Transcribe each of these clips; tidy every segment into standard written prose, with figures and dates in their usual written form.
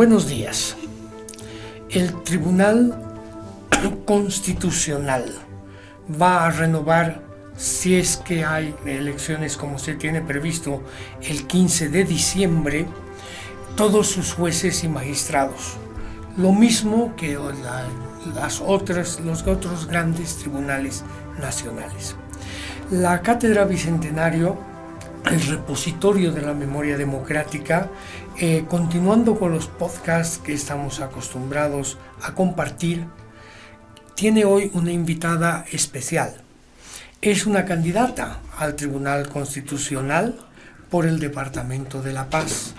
Buenos días. El Tribunal Constitucional va a renovar, si es que hay elecciones como se tiene previsto el 15 de diciembre, todos sus jueces y magistrados. Lo mismo que los otros grandes tribunales nacionales. La Cátedra Bicentenario, el repositorio de la memoria democrática, continuando con los podcasts que estamos acostumbrados a compartir, tiene hoy una invitada especial. Es una candidata al Tribunal Constitucional por el Departamento de La Paz.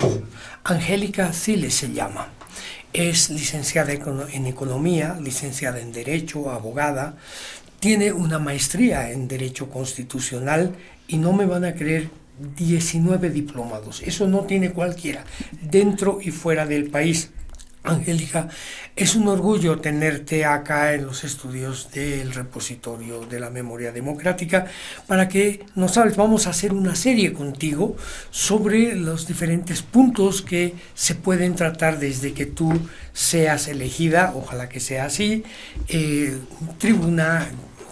Angélica Siles se llama. Es licenciada en Economía, licenciada en Derecho, abogada. Tiene una maestría en Derecho Constitucional y no me van a creer, 19 diplomados. Eso no tiene cualquiera, dentro y fuera del país. Angélica, es un orgullo tenerte acá en los estudios del repositorio de la memoria democrática para que nos hables. Vamos a hacer una serie contigo sobre los diferentes puntos que se pueden tratar desde que tú seas elegida, ojalá que sea así,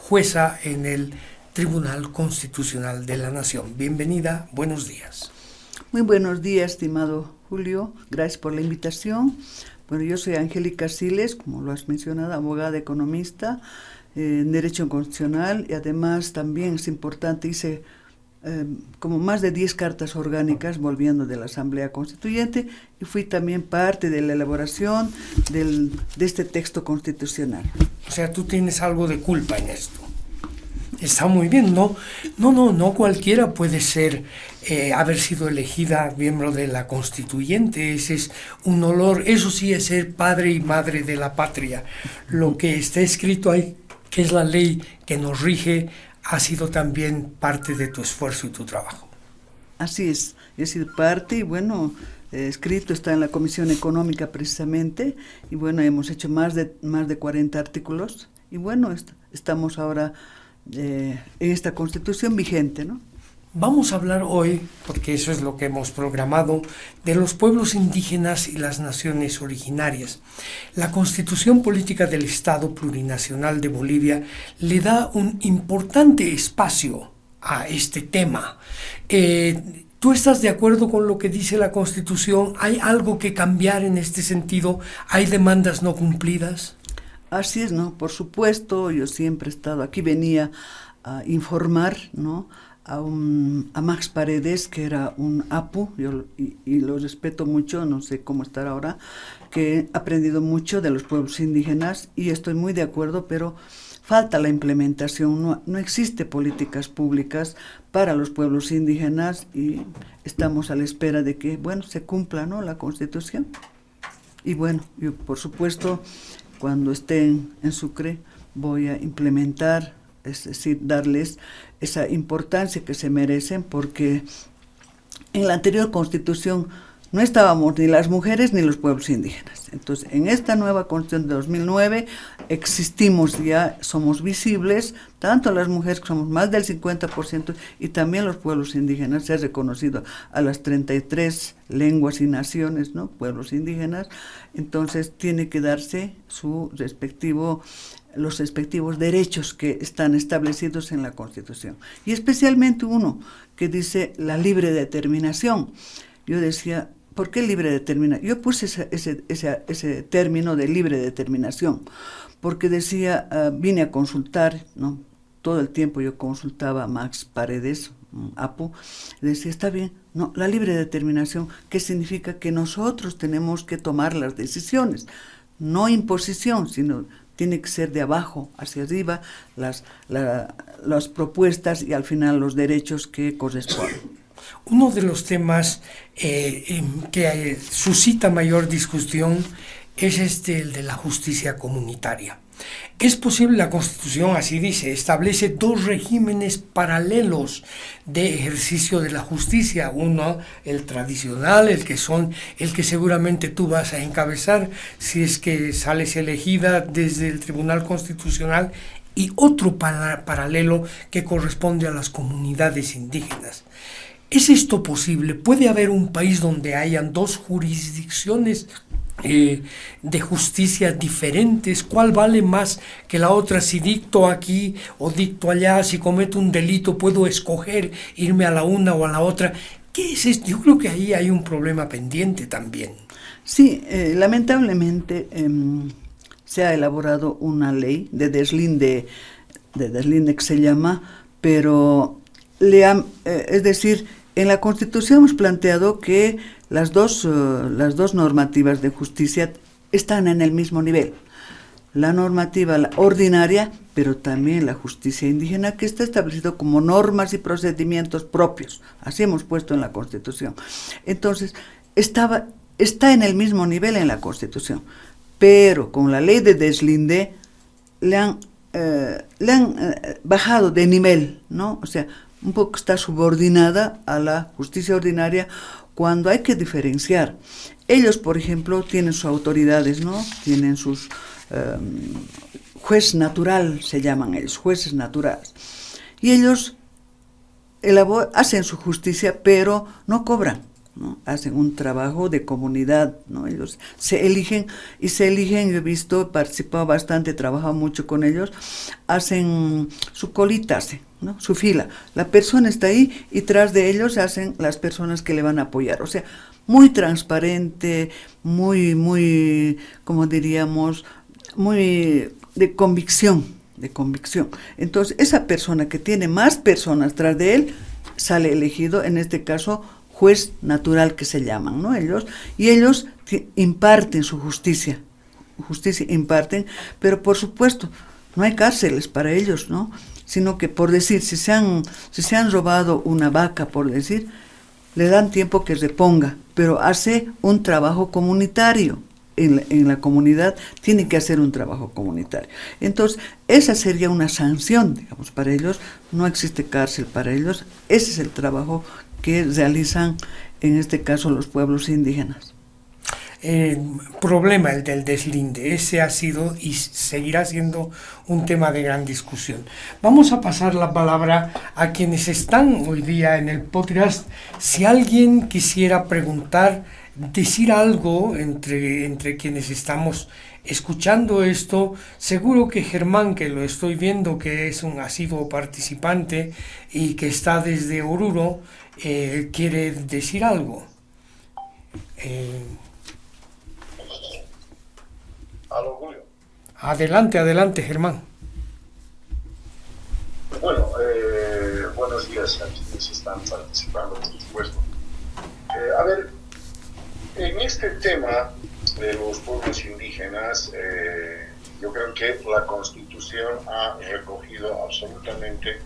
jueza en el Tribunal Constitucional de la Nación. Bienvenida, buenos días. Muy buenos días, estimado Julio. Gracias por la invitación. Bueno, yo soy Angélica Siles, como lo has mencionado, abogada, economista, en Derecho Constitucional, y además también es importante, hice como más de 10 cartas orgánicas volviendo de la Asamblea Constituyente, y fui también parte de la elaboración de este texto constitucional. O sea, tú tienes algo de culpa en esto. Está muy bien, no cualquiera puede ser, haber sido elegida miembro de la Constituyente. Ese es un honor, eso sí es ser padre y madre de la patria. Lo que está escrito ahí, que es la ley que nos rige, ha sido también parte de tu esfuerzo y tu trabajo. Así es, he sido parte y bueno, escrito está en la Comisión Económica precisamente, y bueno, hemos hecho más de 40 artículos, y bueno, estamos ahora en esta Constitución vigente, ¿no? Vamos a hablar hoy, porque eso es lo que hemos programado, de los pueblos indígenas y las naciones originarias. La Constitución Política del Estado Plurinacional de Bolivia le da un importante espacio a este tema. ¿Tú estás de acuerdo con lo que dice la Constitución? ¿Hay algo que cambiar en este sentido? ¿Hay demandas no cumplidas? Así es, ¿no? Por supuesto, yo siempre he estado aquí, venía a informar, ¿no? A Max Paredes, que era un apu, y lo respeto mucho, no sé cómo estar ahora, que he aprendido mucho de los pueblos indígenas y estoy muy de acuerdo, pero falta la implementación, no existe políticas públicas para los pueblos indígenas y estamos a la espera de que, bueno, se cumpla, ¿no?, la Constitución. Y bueno, yo por supuesto, cuando estén en Sucre, voy a implementar, es decir, darles esa importancia que se merecen, porque en la anterior Constitución no estábamos ni las mujeres ni los pueblos indígenas. Entonces, en esta nueva Constitución de 2009 existimos ya, somos visibles, tanto las mujeres, que somos más del 50%, y también los pueblos indígenas. Se ha reconocido a las 33 lenguas y naciones, ¿no?, pueblos indígenas. Entonces, tiene que darse los respectivos derechos que están establecidos en la Constitución. Y especialmente uno que dice la libre determinación. Yo decía, ¿por qué libre determinación? Yo puse ese término de libre determinación, porque decía, vine a consultar, ¿no? Todo el tiempo yo consultaba a Max Paredes, Apu, decía, está bien, no, la libre determinación, ¿qué significa? Que nosotros tenemos que tomar las decisiones, no imposición, sino tiene que ser de abajo hacia arriba las propuestas y al final los derechos que corresponden. Uno de los temas que suscita mayor discusión es el de la justicia comunitaria. Es posible, la Constitución así dice, establece 2 regímenes paralelos de ejercicio de la justicia. Uno, el tradicional, el que seguramente tú vas a encabezar si es que sales elegida desde el Tribunal Constitucional, y otro paralelo que corresponde a las comunidades indígenas. ¿Es esto posible? ¿Puede haber un país donde hayan 2 jurisdicciones de justicia diferentes, ¿cuál vale más que la otra? Si dicto aquí o dicto allá, si cometo un delito, puedo escoger irme a la una o a la otra. ¿Qué es esto? Yo creo que ahí hay un problema pendiente también. Sí, lamentablemente se ha elaborado una ley de deslinde que se llama, pero es decir, en la Constitución hemos planteado que las dos normativas de justicia están en el mismo nivel. La normativa la ordinaria, pero también la justicia indígena, que está establecido como normas y procedimientos propios. Así hemos puesto en la Constitución. Entonces, está en el mismo nivel en la Constitución, pero con la ley de deslinde le han bajado de nivel, ¿no? O sea, un poco está subordinada a la justicia ordinaria cuando hay que diferenciar. Ellos, por ejemplo, tienen sus autoridades, ¿no? Tienen sus juez natural, se llaman ellos, jueces naturales. Y ellos hacen su justicia, pero no cobran, ¿no? Hacen un trabajo de comunidad, ¿no? Ellos se eligen, yo he visto, he participado bastante, he trabajado mucho con ellos, hacen su colita, ¿no? Su fila. La persona está ahí y tras de ellos hacen las personas que le van a apoyar. O sea, muy transparente, muy, como diríamos, muy de convicción. Entonces, esa persona que tiene más personas tras de él, sale elegido, en este caso, juez natural que se llaman, ¿no? Ellos imparten su justicia imparten, pero por supuesto, no hay cárceles para ellos, ¿no? Sino que por decir, si se han robado una vaca, por decir, le dan tiempo que reponga, pero hace un trabajo comunitario. En la comunidad tiene que hacer un trabajo comunitario. Entonces, esa sería una sanción, digamos, para ellos. No existe cárcel para ellos. Ese es el trabajo que realizan, en este caso, los pueblos indígenas. Problema el del deslinde. Ese ha sido y seguirá siendo un tema de gran discusión. Vamos a pasar la palabra a quienes están hoy día en el podcast. Si alguien quisiera preguntar, decir algo entre quienes estamos escuchando esto, seguro que Germán, que lo estoy viendo, que es un asiduo participante y que está desde Oruro, quiere decir algo. Aló, Julio. Adelante, Germán. Bueno, buenos días a quienes están participando, por supuesto. A ver, en este tema de los pueblos indígenas, yo creo que la Constitución ha recogido absolutamente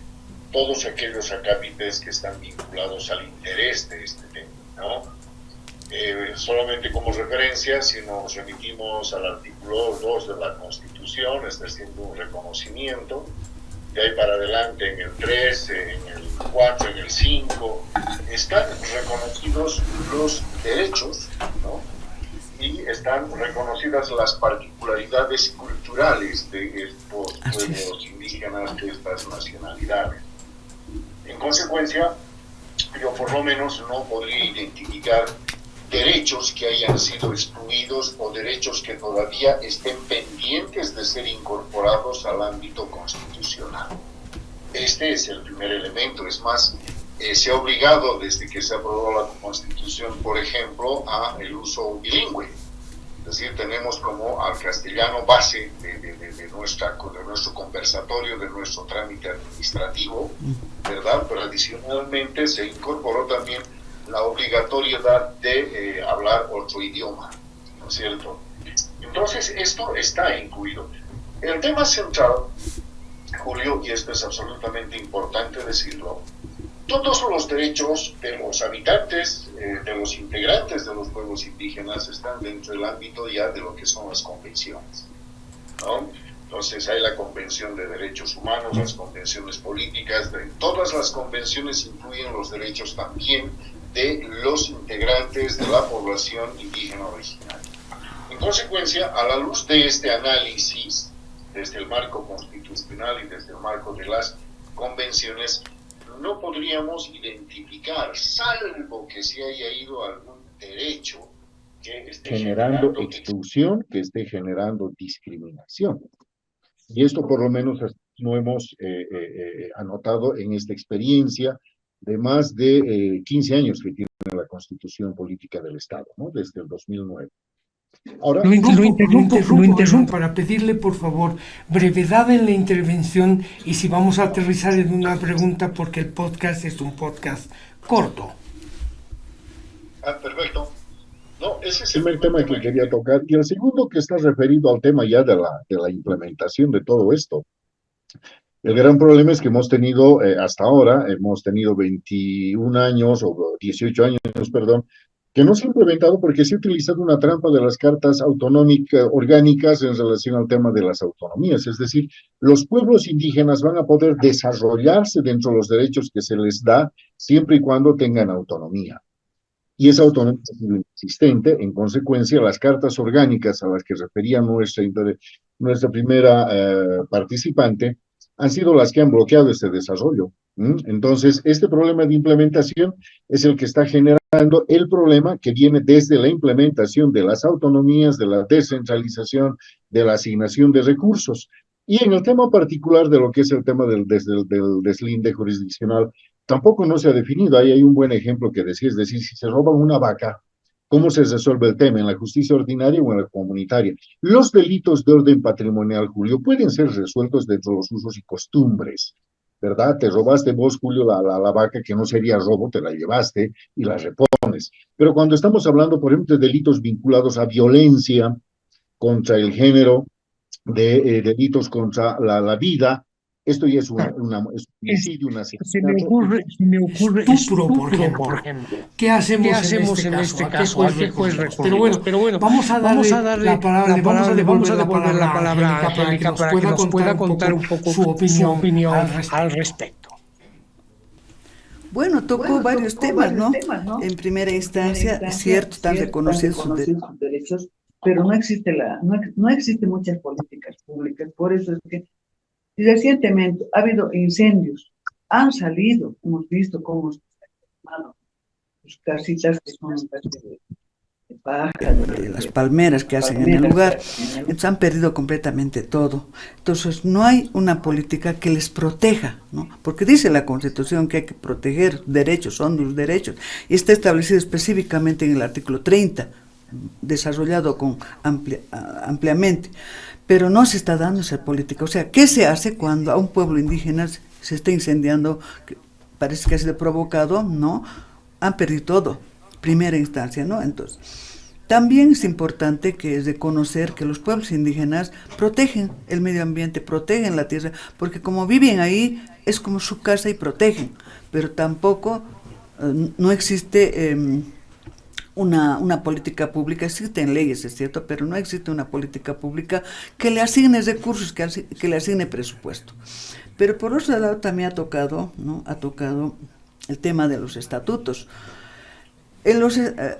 todos aquellos acápites que están vinculados al interés de este tema, ¿no? Solamente como referencia, si nos remitimos al artículo 2 de la Constitución, está haciendo un reconocimiento, de ahí para adelante en el 3, en el 4, en el 5, están reconocidos los derechos, ¿no? Y están reconocidas las particularidades culturales de estos pueblos indígenas, de estas nacionalidades. En consecuencia, yo por lo menos no podría identificar derechos que hayan sido excluidos o derechos que todavía estén pendientes de ser incorporados al ámbito constitucional. Este es el primer elemento. Es más, se ha obligado desde que se aprobó la Constitución, por ejemplo, a el uso bilingüe. Es decir, tenemos como al castellano base de nuestro conversatorio, de nuestro trámite administrativo, ¿verdad? Pero adicionalmente se incorporó también la obligatoriedad de hablar otro idioma, ¿no es cierto? Entonces, esto está incluido. El tema central, Julio, y esto es absolutamente importante decirlo, todos los derechos de los habitantes, de los integrantes de los pueblos indígenas están dentro del ámbito ya de lo que son las convenciones, ¿no? Entonces hay la Convención de Derechos Humanos, las convenciones políticas, todas las convenciones incluyen los derechos también de los integrantes de la población indígena original. En consecuencia, a la luz de este análisis, desde el marco constitucional y desde el marco de las convenciones, no podríamos identificar, salvo que se haya ido algún derecho que esté generando exclusión, que esté generando discriminación. Y esto por lo menos lo hemos anotado en esta experiencia de más de 15 años que tiene la Constitución Política del Estado, ¿no? Desde el 2009. Ahora, Lo interrumpo para pedirle, por favor, brevedad en la intervención y si vamos a aterrizar en una pregunta, porque el podcast es un podcast corto. Perfecto. No, ese es el primer tema que quería tocar. Y el segundo que está referido al tema ya de la implementación de todo esto. El gran problema es que hemos tenido, hasta ahora, hemos tenido 21 años, o 18 años, perdón, que no se ha implementado porque se ha utilizado una trampa de las cartas autonómicas orgánicas en relación al tema de las autonomías. Es decir, los pueblos indígenas van a poder desarrollarse dentro de los derechos que se les da siempre y cuando tengan autonomía. Y esa autonomía es inexistente. En consecuencia, las cartas orgánicas a las que refería nuestra primera participante han sido las que han bloqueado este desarrollo. Entonces, este problema de implementación es el que está generando el problema que viene desde la implementación de las autonomías, de la descentralización, de la asignación de recursos. Y en el tema particular de lo que es el tema del deslinde jurisdiccional, tampoco no se ha definido. Ahí hay un buen ejemplo que decía, es decir, si se roban una vaca, ¿cómo se resuelve el tema? ¿En la justicia ordinaria o en la comunitaria? Los delitos de orden patrimonial, Julio, pueden ser resueltos dentro de los usos y costumbres, ¿verdad? Te robaste vos, Julio, la vaca, que no sería robo, te la llevaste y la repones. Pero cuando estamos hablando, por ejemplo, de delitos vinculados a violencia contra el género, de delitos contra la vida, esto ya es un homicidio, un asesinato. Se me ocurre estupro, por ejemplo. ¿Qué hacemos en este caso? ¿A qué juez recurrimos? Pero bueno, vamos a darle la palabra, vamos a devolver la palabra a Angélica para que nos pueda contar un poco su opinión al respecto. Bueno, tocó varios temas, ¿no? En primera instancia, es cierto, están reconocidos sus derechos, pero no existen muchas políticas públicas. Por eso es que recientemente ha habido incendios, han salido, hemos visto cómo se han quemado sus casitas que son de paja, de las palmeras que hacen en el lugar. Entonces han perdido completamente todo. Entonces no hay una política que les proteja, ¿no? Porque dice la Constitución que hay que proteger derechos, son los derechos, y está establecido específicamente en el artículo 30, desarrollado ampliamente, pero no se está dando esa política. O sea, ¿qué se hace cuando a un pueblo indígena se está incendiando? Que parece que ha sido provocado, ¿no? Han perdido todo, primera instancia, ¿no? Entonces, también es importante que es reconocer que los pueblos indígenas protegen el medio ambiente, protegen la tierra, porque como viven ahí, es como su casa y protegen, pero tampoco no existe una política pública. Existen leyes, es cierto, pero no existe una política pública que le asigne recursos, que le asigne presupuesto. Pero por otro lado también ha tocado el tema de los estatutos.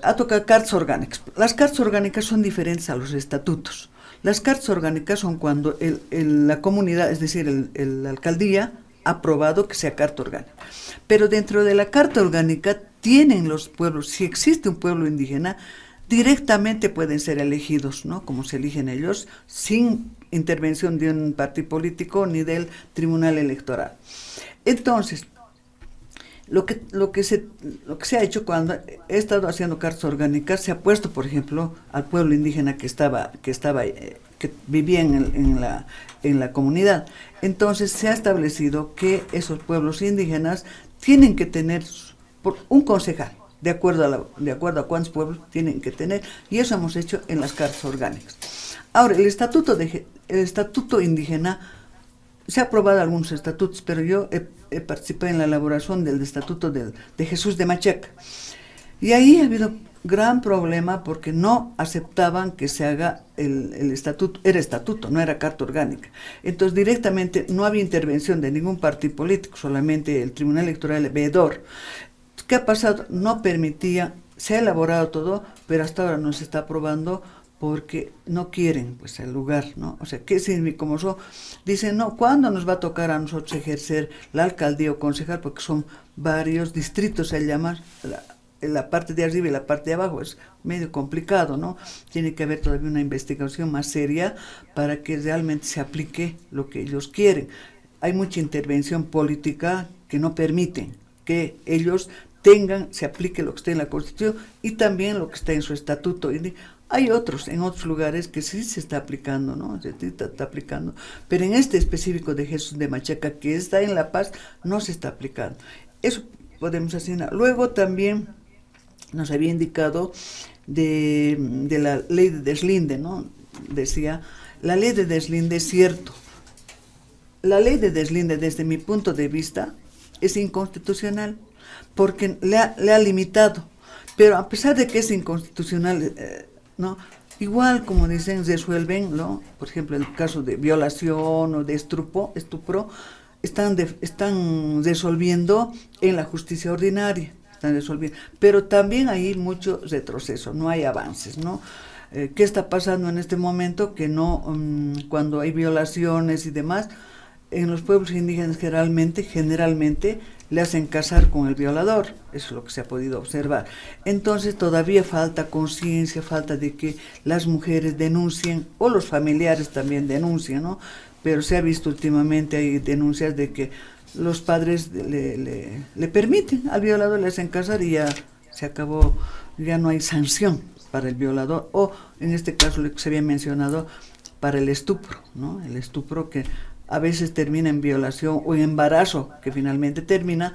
Ha tocado cartas orgánicas. Las cartas orgánicas son diferentes a los estatutos. Las cartas orgánicas son cuando la comunidad, es decir, la alcaldía, ha aprobado que sea carta orgánica. Pero dentro de la carta orgánica tienen los pueblos, si existe un pueblo indígena, directamente pueden ser elegidos, ¿no? Como se eligen ellos, sin intervención de un partido político ni del Tribunal Electoral. Entonces, lo que se ha hecho cuando he estado haciendo cartas orgánicas, se ha puesto, por ejemplo, al pueblo indígena que vivía en la comunidad. Entonces se ha establecido que esos pueblos indígenas tienen que tener un concejal, de acuerdo a cuántos pueblos tienen que tener, y eso hemos hecho en las cartas orgánicas. Ahora, el estatuto indígena, se ha aprobado algunos estatutos, pero yo he participado en la elaboración del estatuto de Jesús de Machaca, y ahí ha habido gran problema porque no aceptaban que se haga el estatuto, era estatuto, no era carta orgánica. Entonces directamente no había intervención de ningún partido político, solamente el Tribunal Electoral veedor. ¿Qué ha pasado? No permitía, se ha elaborado todo, pero hasta ahora no se está aprobando porque no quieren pues el lugar, ¿no? O sea, ¿qué significa? Como eso, dicen, no, ¿cuándo nos va a tocar a nosotros ejercer la alcaldía o concejal? Porque son varios distritos, se llama, la parte de arriba y la parte de abajo, es medio complicado, ¿no? Tiene que haber todavía una investigación más seria para que realmente se aplique lo que ellos quieren. Hay mucha intervención política que no permiten que ellos se aplique lo que está en la Constitución y también lo que está en su estatuto. Y hay en otros lugares que sí se está aplicando, ¿no? Se está aplicando, pero en este específico de Jesús de Machaca, que está en La Paz, no se está aplicando. Eso podemos hacer. Luego también nos había indicado de la ley de deslinde, ¿no? Decía, la ley de deslinde es cierto. La ley de deslinde, desde mi punto de vista, es inconstitucional, porque le ha limitado. Pero a pesar de que es inconstitucional, ¿no? Igual, como dicen, resuelven, ¿no? Por ejemplo, en el caso de violación o de estupro, están resolviendo en la justicia ordinaria. Están resolviendo, pero también hay mucho retroceso, no hay avances, ¿no? ¿Qué está pasando en este momento? Que no, cuando hay violaciones y demás, en los pueblos indígenas generalmente le hacen casar con el violador, eso es lo que se ha podido observar. Entonces todavía falta conciencia, falta de que las mujeres denuncien, o los familiares también denuncien, ¿no? Pero se ha visto últimamente, hay denuncias de que los padres le permiten al violador, le hacen casar y ya se acabó, ya no hay sanción para el violador, o en este caso lo que se había mencionado, para el estupro, ¿no? El estupro que a veces termina en violación o en embarazo, que finalmente termina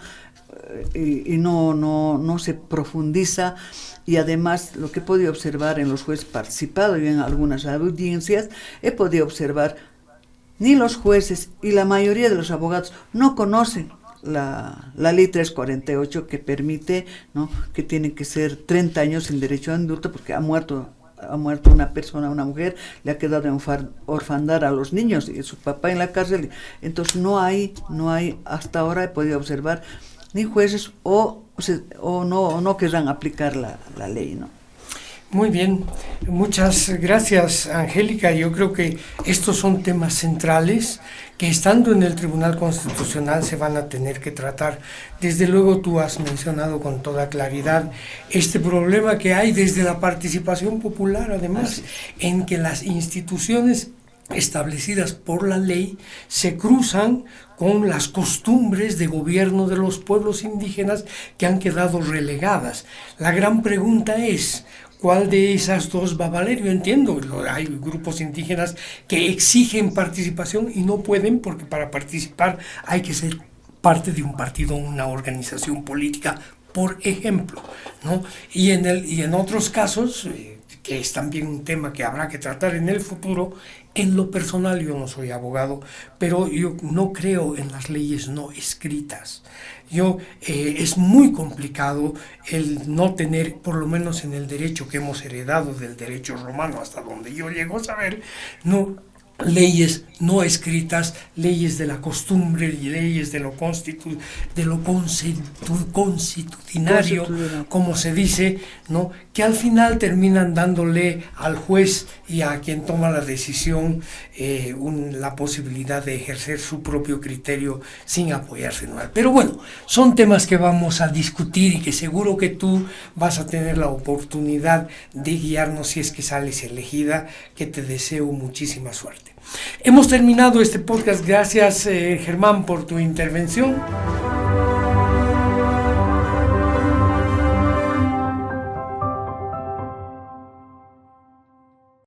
y no se profundiza. Y además, lo que he podido observar en los jueces participados y en algunas audiencias, he podido observar ni los jueces y la mayoría de los abogados no conocen la ley 348 que permite, ¿no? Que tiene que ser 30 años sin derecho a indulto porque ha muerto una persona, una mujer, le ha quedado en orfandad a los niños y su papá en la cárcel. Entonces no hay, hasta ahora he podido observar ni jueces o no querrán aplicar la ley, ¿no? Muy bien, muchas gracias, Angélica. Yo creo que estos son temas centrales que estando en el Tribunal Constitucional se van a tener que tratar. Desde luego tú has mencionado con toda claridad este problema que hay desde la participación popular, además, en que las instituciones establecidas por la ley se cruzan con las costumbres de gobierno de los pueblos indígenas que han quedado relegadas. La gran pregunta es, ¿cuál de esas dos va a valer? Yo entiendo, hay grupos indígenas que exigen participación y no pueden porque para participar hay que ser parte de un partido, una organización política, por ejemplo, ¿no? Y en otros casos, que es también un tema que habrá que tratar en el futuro, en lo personal yo no soy abogado, pero yo no creo en las leyes no escritas. Es muy complicado el no tener, por lo menos en el derecho que hemos heredado del derecho romano, hasta donde yo llego a saber, leyes no escritas, leyes de la costumbre y leyes de lo constitucionario, como se dice, ¿no? Que al final terminan dándole al juez y a quien toma la decisión la posibilidad de ejercer su propio criterio sin apoyarse en nada. Pero bueno, son temas que vamos a discutir y que seguro que tú vas a tener la oportunidad de guiarnos si es que sales elegida, que te deseo muchísima suerte. Hemos terminado este podcast. Gracias, Germán, por tu intervención.